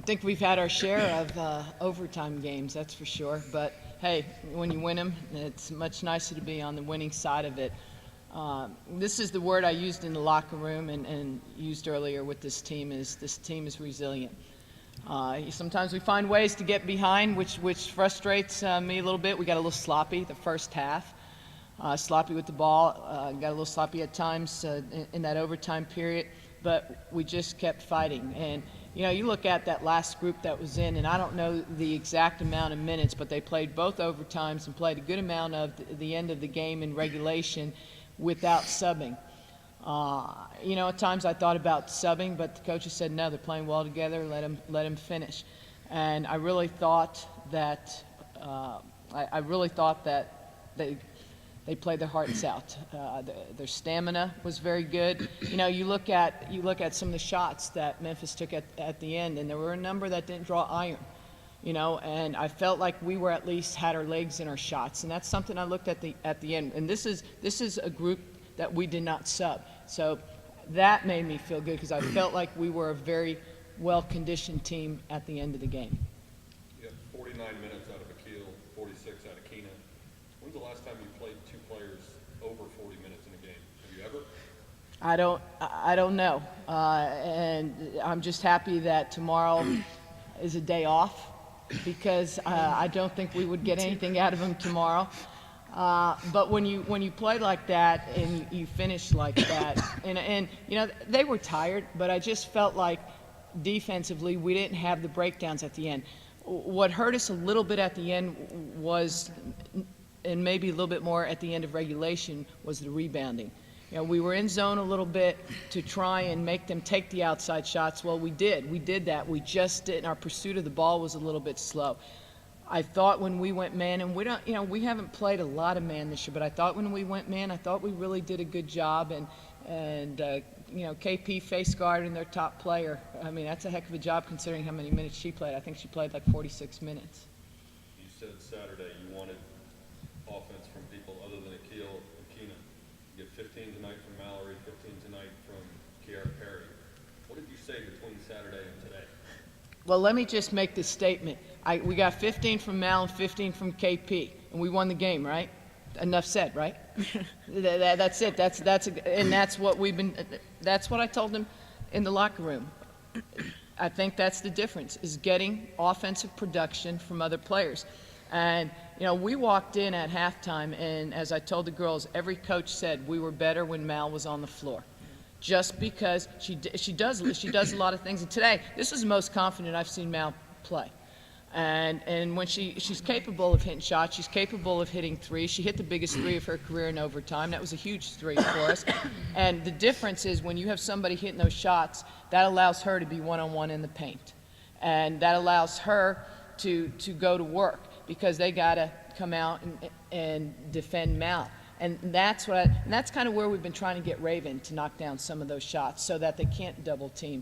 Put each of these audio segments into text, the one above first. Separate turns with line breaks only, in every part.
think we've had our share of overtime games, that's for sure. But hey, when you win them, it's much nicer to be on the winning side of it. This is the word I used in the locker room and used earlier with this team is resilient. Sometimes we find ways to get behind, which frustrates me a little bit. We got a little sloppy the first half, sloppy with the ball, got a little sloppy at times in that overtime period, but we just kept fighting. And you look at that last group that was in, and I don't know the exact amount of minutes, but they played both overtimes and played a good amount of the end of the game in regulation without subbing. At times I thought about subbing, but the coaches said no, they're playing well together, let them finish. And I really thought that they played their hearts out. Their stamina was very good. You look at some of the shots that Memphis took at the end, and there were a number that didn't draw iron. And I felt like we were at least had our legs in our shots, and that's something I looked at the end. And this is a group that we did not sub, so that made me feel good because I felt like we were a very well-conditioned team at the end of the game.
You have 49 minutes out of Akil, 46 out of Keena. When's the last time you played two players over 40 minutes in a game? Have you ever?
I don't know, and I'm just happy that tomorrow is a day off because I don't think we would get anything out of them tomorrow. But when you play like that and you finish like that, and they were tired, but I just felt like defensively we didn't have the breakdowns at the end. What hurt us a little bit at the end was, and maybe a little bit more at the end of regulation, was the rebounding. We were in zone a little bit to try and make them take the outside shots. Well, we did that. We just didn't. Our pursuit of the ball was a little bit slow. I thought when we went man, and we haven't played a lot of man this year, but I thought when we went man, I thought we really did a good job. And KP face guard and their top player. I mean, that's a heck of a job considering how many minutes she played. I think she played like 46 minutes.
You said Saturday you wanted offense from people other than Akil and Keena. You get 15 tonight from Mallory, 15 tonight from Kiara Perry. What did you say between Saturday and today?
Well, let me just make this statement. We got 15 from Mal and 15 from KP, and we won the game, right? Enough said, right? That's it. That's what I told them in the locker room. I think that's the difference, is getting offensive production from other players. And we walked in at halftime, and as I told the girls, every coach said we were better when Mal was on the floor. Just because she does a lot of things. And today, this is the most confident I've seen Mal play. And when she's capable of hitting shots, she's capable of hitting threes. She hit the biggest three of her career in overtime. That was a huge three for us. And the difference is when you have somebody hitting those shots, that allows her to be one-on-one in the paint. And that allows her to go to work because they got to come out and defend Mal. And that's kind of where we've been trying to get Raven to knock down some of those shots so that they can't double team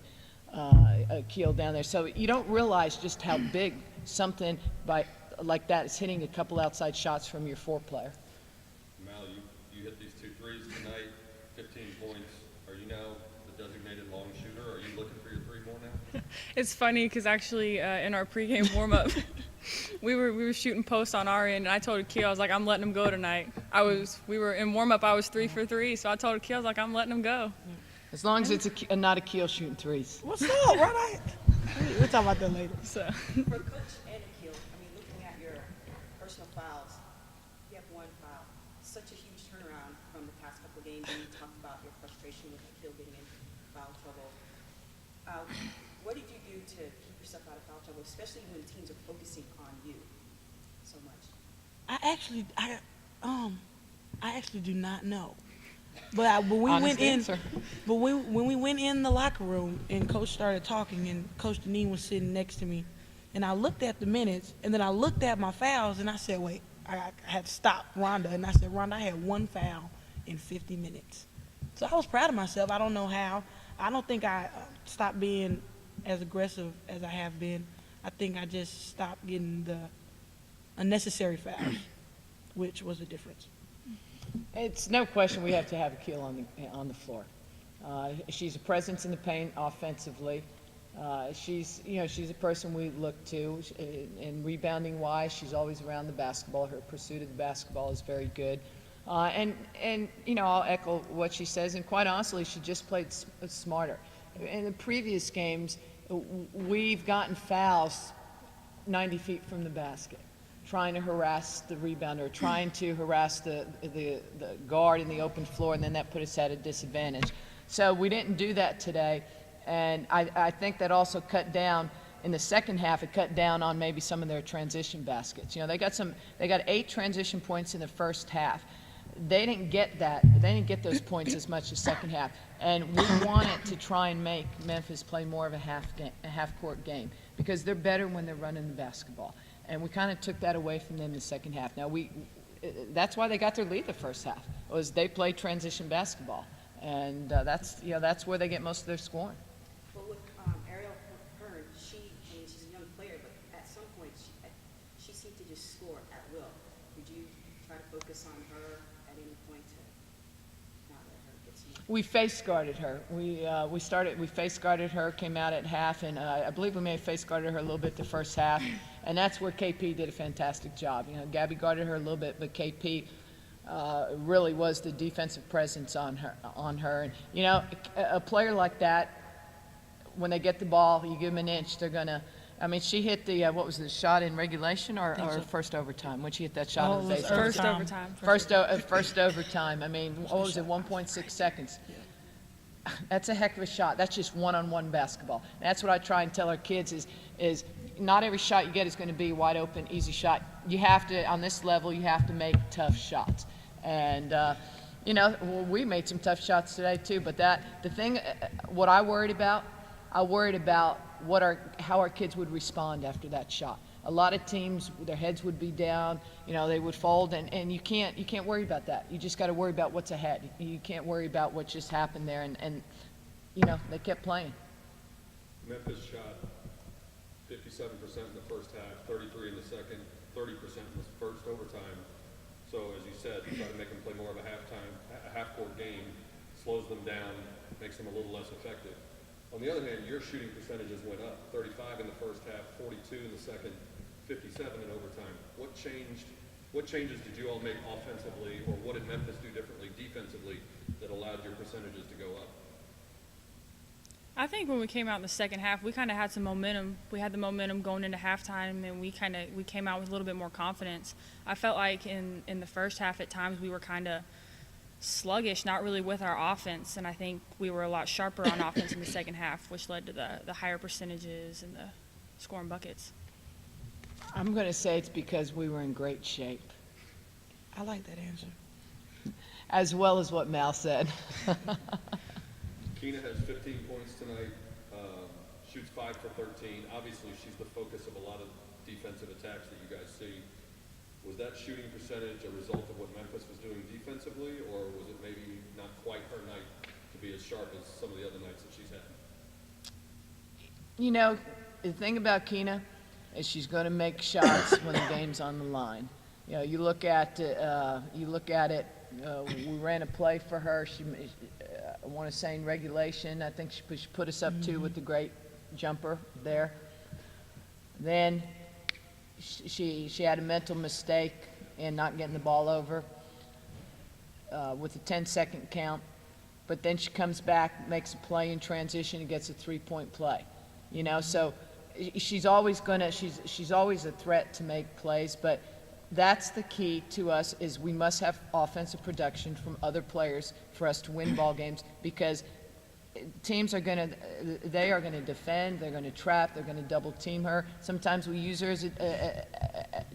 Akil down there. So you don't realize just how big something like that is hitting a couple outside shots from your four player.
Mal, you hit these two threes tonight, 15 points. Are you now the designated long shooter? Are you looking for your three more now?
It's funny because actually in our pregame warm-up, we were shooting posts on our end, and I told Akil, I was like, I'm letting him go tonight. We were in warm-up, I was 3 for 3, so I told Akil, I was like, I'm letting him go.
As long as it's not Akil shooting threes.
What's up, right? We'll talk about that later.
So.
For Coach and Akil, looking at your personal fouls, you have one foul. Such a huge turnaround from the past couple of games, and you talked about your frustration with Akil getting in foul trouble. What did you do to keep yourself out of foul trouble, especially when teams are focusing on you so much?
I actually do not know. But when we went in the locker room and Coach started talking and Coach Deneen was sitting next to me, and I looked at the minutes and then I looked at my fouls and I said, wait, I had to stop Ronda, and I said, Ronda, I had one foul in 50 minutes. So I was proud of myself. I don't know how. I don't think I stopped being as aggressive as I have been. I think I just stopped getting the unnecessary fouls, which was the difference.
It's no question we have to have Akil on the floor. She's a presence in the paint offensively. She's a person we look to, and rebounding wise, she's always around the basketball. Her pursuit of the basketball is very good. And I'll echo what she says, and quite honestly, she just played smarter. In the previous games, we've gotten fouls 90 feet from the basket, trying to harass the rebounder, trying to harass the guard in the open floor, and then that put us at a disadvantage. So we didn't do that today, and I think that also cut down in the second half. It cut down on maybe some of their transition baskets. They got 8 transition points in the first half. They didn't get that. They didn't get those points as much as second half, and we wanted to try and make Memphis play more of a half-court game because they're better when they're running the basketball. And we kind of took that away from them in the second half. Now, that's why they got their lead the first half, was they played transition basketball. And that's where they get most of their scoring.
Well, with Ariel Hearn, she's a young player, but at some point, she seemed to just score at will. Would you try to focus on her at any point to not let her get some?
We face guarded her. We face guarded her, came out at half, and I believe we may have face guarded her a little bit the first half. And that's where KP did a fantastic job. Gabby guarded her a little bit, but KP really was the defensive presence on her. And a player like that, when they get the ball, you give them an inch, they're gonna. I mean, she hit the what was the shot in regulation or first overtime? When she hit that shot in the base?
First overtime.
First overtime. I mean, what was it? 1.6 seconds. That's a heck of a shot. That's just one-on-one basketball. And that's what I try and tell our kids is not every shot you get is going to be wide open, easy shot. You have to, on this level, you have to make tough shots. And, we made some tough shots today too, but what I worried about how our kids would respond after that shot. A lot of teams, their heads would be down, they would fold, and you can't worry about that. You just got to worry about what's ahead. You can't worry about what just happened there, and they kept playing.
Memphis shot 57% in the first half, 33% in the second, 30% in the first overtime. So as you said, try to make them play more of a half-court game, slows them down, makes them a little less effective. On the other hand, your shooting percentages went up, 35 in the first half, 42 in the second, 57 in overtime. What changes did you all make offensively, or what did Memphis do differently defensively that allowed your percentages to go up?
I think when we came out in the second half, we kind of had some momentum. We had the momentum going into halftime, and we came out with a little bit more confidence. I felt like in the first half at times we were kind of sluggish, not really with our offense, and I think we were a lot sharper on offense in the second half, which led to the higher percentages and the scoring buckets.
I'm going to say it's because we were in great shape,
I like that answer.
as well as what Mal said.
Keena has 15 points tonight, shoots 5 for 13. Obviously, she's the focus of a lot of defensive attacks that you guys see. Was that shooting percentage a result of what Memphis was doing defensively, or was it maybe not quite her night to be as sharp as some of the other nights that she's had?
The thing about Keena is she's going to make shots when the game's on the line. You look at it. We ran a play for her. I want to say in regulation, I think she put us up 2 with the great jumper there. Then she had a mental mistake in not getting the ball over with a 10-second count. But then she comes back, makes a play in transition, and gets a 3-point play. So she's always a threat to make plays, but that's the key to us is we must have offensive production from other players for us to win ball games, because teams are going to defend, they're going to trap, they're going to double team her. Sometimes we use her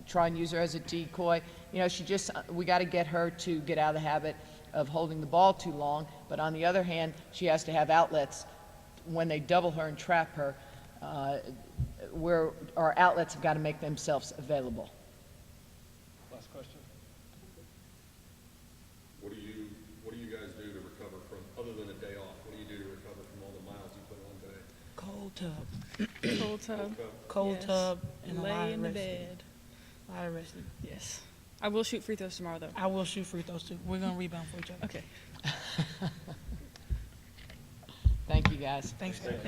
try and use her as a decoy. We got to get her to get out of the habit of holding the ball too long, but on the other hand, she has to have outlets when they double her and trap her, where our outlets have got to make themselves available.
Last question. What do you guys do to recover from, other than a day off, what do you do to recover from all the miles you put on today?
Cold tub.
Cold tub.
Cold
Yes.
tub and a lot
Lay
of
in the
resting.
bed.
A lot of resting.
Yes. I will shoot free throws tomorrow, though.
I will shoot free throws too. We're going to rebound for each other.
Okay.
Thank you, guys.
Thanks, guys.
Thank